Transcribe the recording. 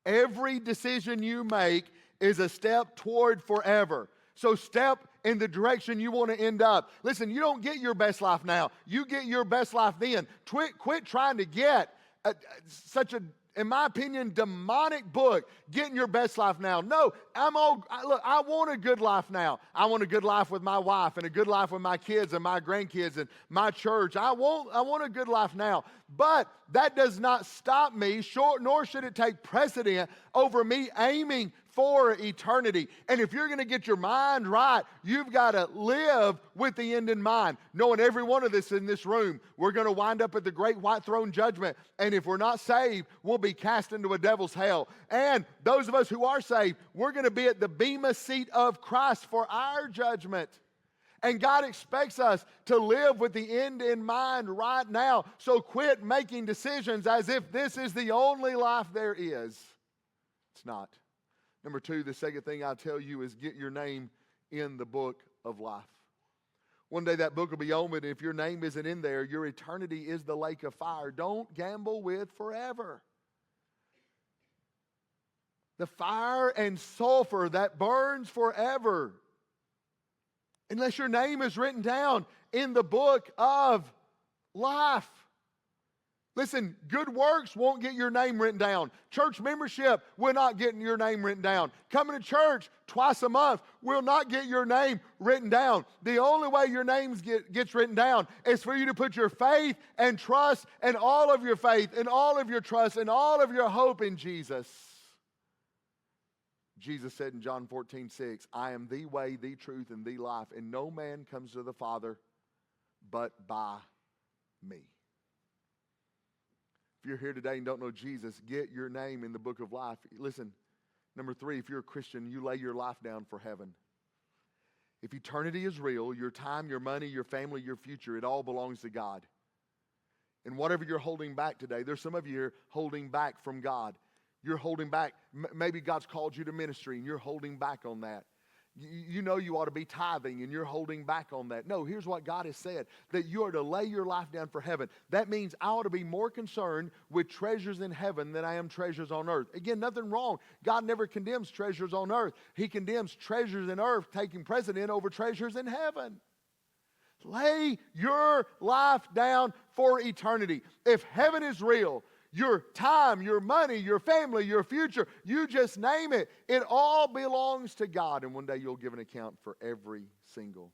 Every decision you make is a step toward forever. So step in the direction you want to end up. Listen, you don't get your best life now. You get your best life then. Quit trying to get such a, in my opinion, demonic book, Getting Your Best Life Now. No, I want a good life now. I want a good life with my wife and a good life with my kids and my grandkids and my church. I want a good life now. But that does not stop me, nor should it take precedent over me aiming for eternity. And if you're going to get your mind right, you've got to live with the end in mind, knowing every one of us in this room, we're going to wind up at the great white throne judgment. And if we're not saved, we'll be cast into a devil's hell. And those of us who are saved, we're going to be at the bema seat of Christ for our judgment. And God expects us to live with the end in mind right now. So quit making decisions as if this is the only life there is. It's not. Number two, the second thing I'll tell you is get your name in the book of life. One day that book will be opened, and if your name isn't in there, your eternity is the lake of fire. Don't gamble with forever. The fire and sulfur that burns forever. Unless your name is written down in the book of life. Listen, good works won't get your name written down. Church membership will not get your name written down. Coming to church twice a month will not get your name written down. The only way your name gets written down is for you to put your faith and trust and all of your faith and all of your trust and all of your hope in Jesus. Jesus said in John 14:6, I am the way, the truth, and the life, and no man comes to the Father but by me. If you're here today and don't know Jesus, get your name in the book of life. Listen, number three, if you're a Christian, you lay your life down for heaven. If eternity is real, your time, your money, your family, your future, it all belongs to God. And whatever you're holding back today, there's some of you here holding back from God. You're holding back. Maybe God's called you to ministry and you're holding back on that. You know you ought to be tithing and you're holding back on that. No, here's what God has said, that you are to lay your life down for heaven. That means I ought to be more concerned with treasures in heaven than I am treasures on earth. Again, nothing wrong. God never condemns treasures on earth. He condemns treasures in earth taking precedent over treasures in heaven. Lay your life down for eternity. If heaven is real, your time, your money, your family, your future, you just name it. It all belongs to God. And one day you'll give an account for every single